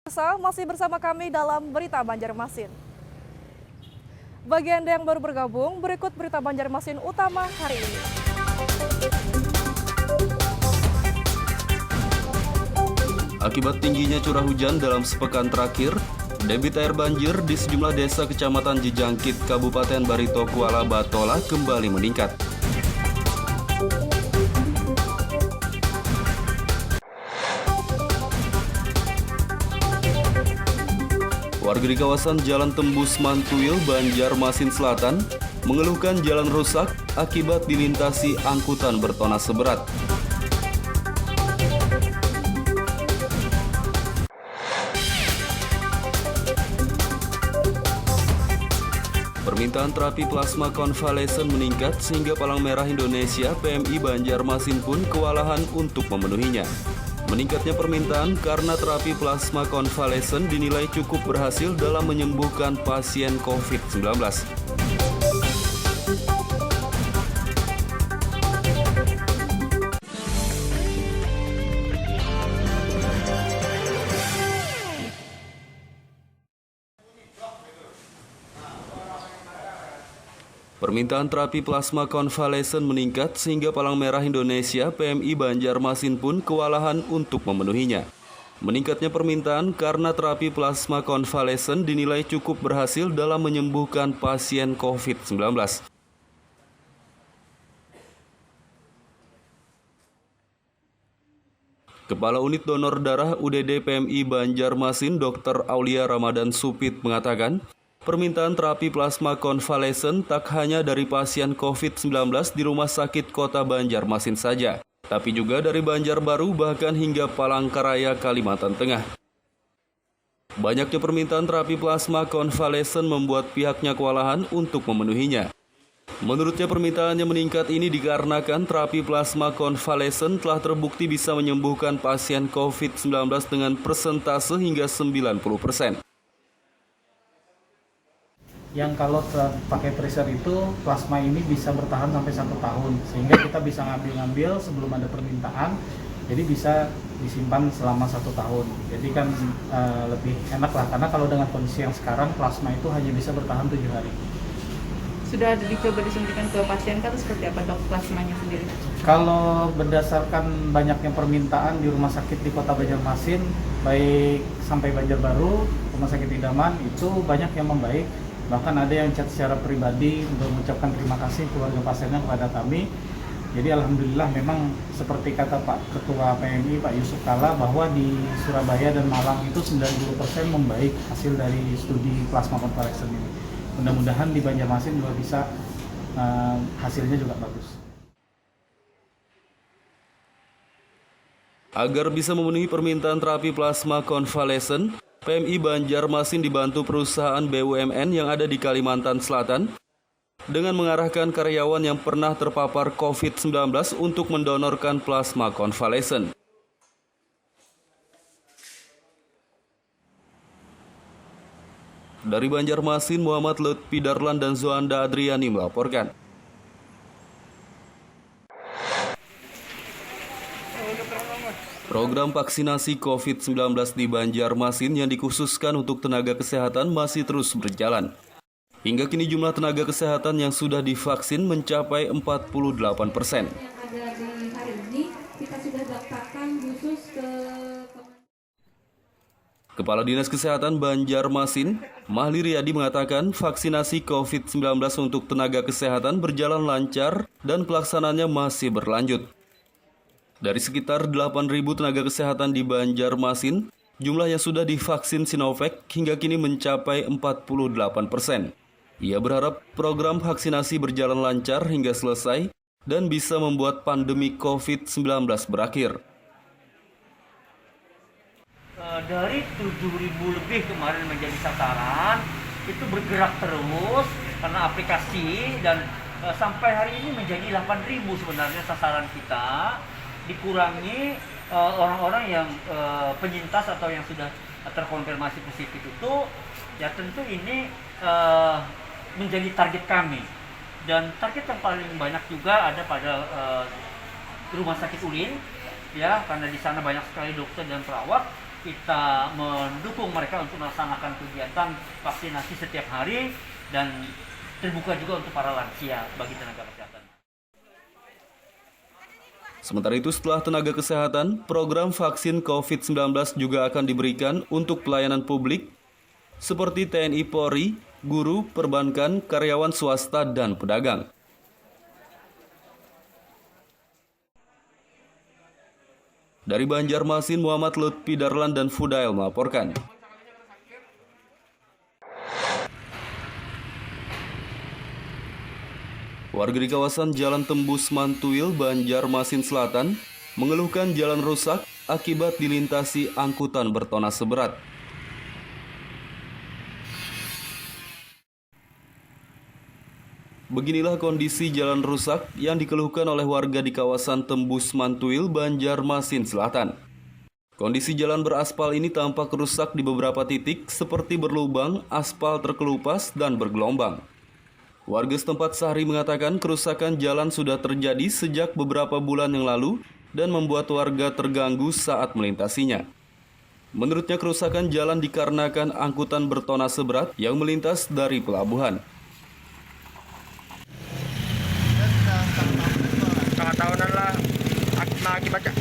Masih bersama kami dalam Berita Banjarmasin. Bagi Anda yang baru bergabung, berikut Berita Banjarmasin utama hari ini. Akibat tingginya curah hujan dalam sepekan terakhir, debit air banjir di sejumlah desa Kecamatan Jejangkit, Kabupaten Barito Kuala Batola kembali meningkat. Warga di kawasan Jalan Tembus Mantuil, Banjarmasin Selatan, mengeluhkan jalan rusak akibat dilintasi angkutan bertona seberat. Permintaan terapi plasma konvalesen meningkat sehingga Palang Merah Indonesia PMI Banjarmasin pun kewalahan untuk memenuhinya. Meningkatnya permintaan karena terapi plasma konvalesen dinilai cukup berhasil dalam menyembuhkan pasien COVID-19. Permintaan terapi plasma konvalesen meningkat sehingga Palang Merah Indonesia PMI Banjarmasin pun kewalahan untuk memenuhinya. Meningkatnya permintaan karena terapi plasma konvalesen dinilai cukup berhasil dalam menyembuhkan pasien COVID-19. Kepala Unit Donor Darah UDD PMI Banjarmasin Dr. Aulia Ramadan Supit mengatakan, permintaan terapi plasma konvalesen tak hanya dari pasien COVID-19 di Rumah Sakit Kota Banjarmasin saja, tapi juga dari Banjarbaru bahkan hingga Palangkaraya, Kalimantan Tengah. Banyaknya permintaan terapi plasma konvalesen membuat pihaknya kewalahan untuk memenuhinya. Menurutnya permintaannya meningkat ini dikarenakan terapi plasma konvalesen telah terbukti bisa menyembuhkan pasien COVID-19 dengan persentase hingga 90%. Yang kalau pakai freezer itu plasma ini bisa bertahan sampai 1 tahun, sehingga kita bisa ngambil sebelum ada permintaan, jadi bisa disimpan selama 1 tahun. Jadi kan lebih enak lah, karena kalau dengan kondisi yang sekarang plasma itu hanya bisa bertahan 7 hari. Sudah dicoba disuntikan ke pasien kan seperti apa dok plasmanya sendiri? Kalau berdasarkan banyaknya permintaan di rumah sakit di Kota Banjarmasin, baik sampai Banjarbaru, Rumah Sakit Idaman itu banyak yang membaik. Bahkan ada yang chat secara pribadi untuk mengucapkan terima kasih keluarga pasiennya kepada kami. Jadi alhamdulillah memang seperti kata Pak Ketua PMI Pak Yusuf Kala bahwa di Surabaya dan Malang itu 90% membaik hasil dari studi plasma konvalesen ini. Mudah-mudahan di Banjarmasin juga bisa hasilnya juga bagus. Agar bisa memenuhi permintaan terapi plasma konvalesen, PMI Banjarmasin dibantu perusahaan BUMN yang ada di Kalimantan Selatan dengan mengarahkan karyawan yang pernah terpapar COVID-19 untuk mendonorkan plasma konvalesen. Dari Banjarmasin, Muhammad Lutfi Darlan dan Zoanda Adriani melaporkan. Program vaksinasi COVID-19 di Banjarmasin yang dikhususkan untuk tenaga kesehatan masih terus berjalan. Hingga kini jumlah tenaga kesehatan yang sudah divaksin mencapai 48%. Kepala Dinas Kesehatan Banjarmasin, Mahli Riyadi mengatakan vaksinasi COVID-19 untuk tenaga kesehatan berjalan lancar dan pelaksanaannya masih berlanjut. Dari sekitar 8.000 tenaga kesehatan di Banjarmasin, jumlah yang sudah divaksin Sinovac hingga kini mencapai 48%. Ia berharap program vaksinasi berjalan lancar hingga selesai dan bisa membuat pandemi COVID-19 berakhir. Dari 7.000 lebih kemarin menjadi sasaran, itu bergerak terus karena aplikasi dan sampai hari ini menjadi 8.000 sebenarnya sasaran kita. Dikurangi orang-orang yang penyintas atau yang sudah terkonfirmasi positif itu, ya tentu ini menjadi target kami. Dan target yang paling banyak juga ada pada Rumah Sakit UIN, ya, karena di sana banyak sekali dokter dan perawat. kita mendukung mereka untuk melaksanakan kegiatan vaksinasi setiap hari dan terbuka juga untuk para lansia bagi tenaga kesehatan. Sementara itu, setelah tenaga kesehatan, program vaksin COVID-19 juga akan diberikan untuk pelayanan publik seperti TNI Polri, guru, perbankan, karyawan swasta, dan pedagang. Dari Banjarmasin, Muhammad Lutfi Darlan dan Fudail melaporkan. Warga di kawasan Jalan Tembus Mantuil, Banjarmasin Selatan, mengeluhkan jalan rusak akibat dilintasi angkutan bertona seberat. Beginilah kondisi jalan rusak yang dikeluhkan oleh warga di kawasan Tembus Mantuil, Banjarmasin Selatan. Kondisi jalan beraspal ini tampak rusak di beberapa titik seperti berlubang, aspal terkelupas, dan bergelombang. Warga setempat Sahri mengatakan kerusakan jalan sudah terjadi sejak beberapa bulan yang lalu dan membuat warga terganggu saat melintasinya. Menurutnya kerusakan jalan dikarenakan angkutan bertona seberat yang melintas dari pelabuhan. Setengah tahunan lah.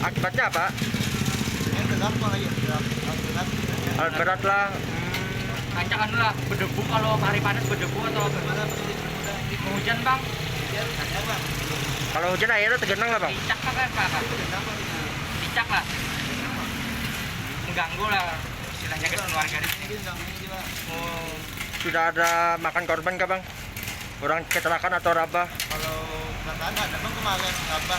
Akibatnya apa? Alat berat lah. Tanjakan lah, berdebu kalau hari panas berdebu atau bagaimana? Hujan bang? Kalau hujan airnya tergenang lah bang. Cicak kan pak? Cicak lah. Mengganggu lah istilahnya ke keluarga di sini. Oh, sudah ada makan korban kah bang? Orang kecelakaan atau apa? Kalau kecelakaan ada bang kemarin apa?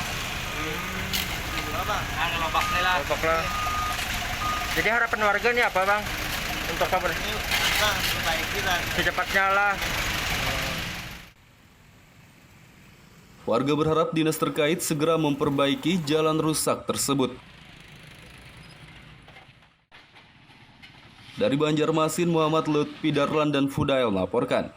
Ngelobak nih lah. Lobak lah. Jadi harapan warga ini apa bang? Untuk kabar Ini kita perbaiki lah. secepatnya lah. Warga berharap dinas terkait segera memperbaiki jalan rusak tersebut. Dari Banjarmasin, Muhammad Lutfi Darlan dan Fudail melaporkan.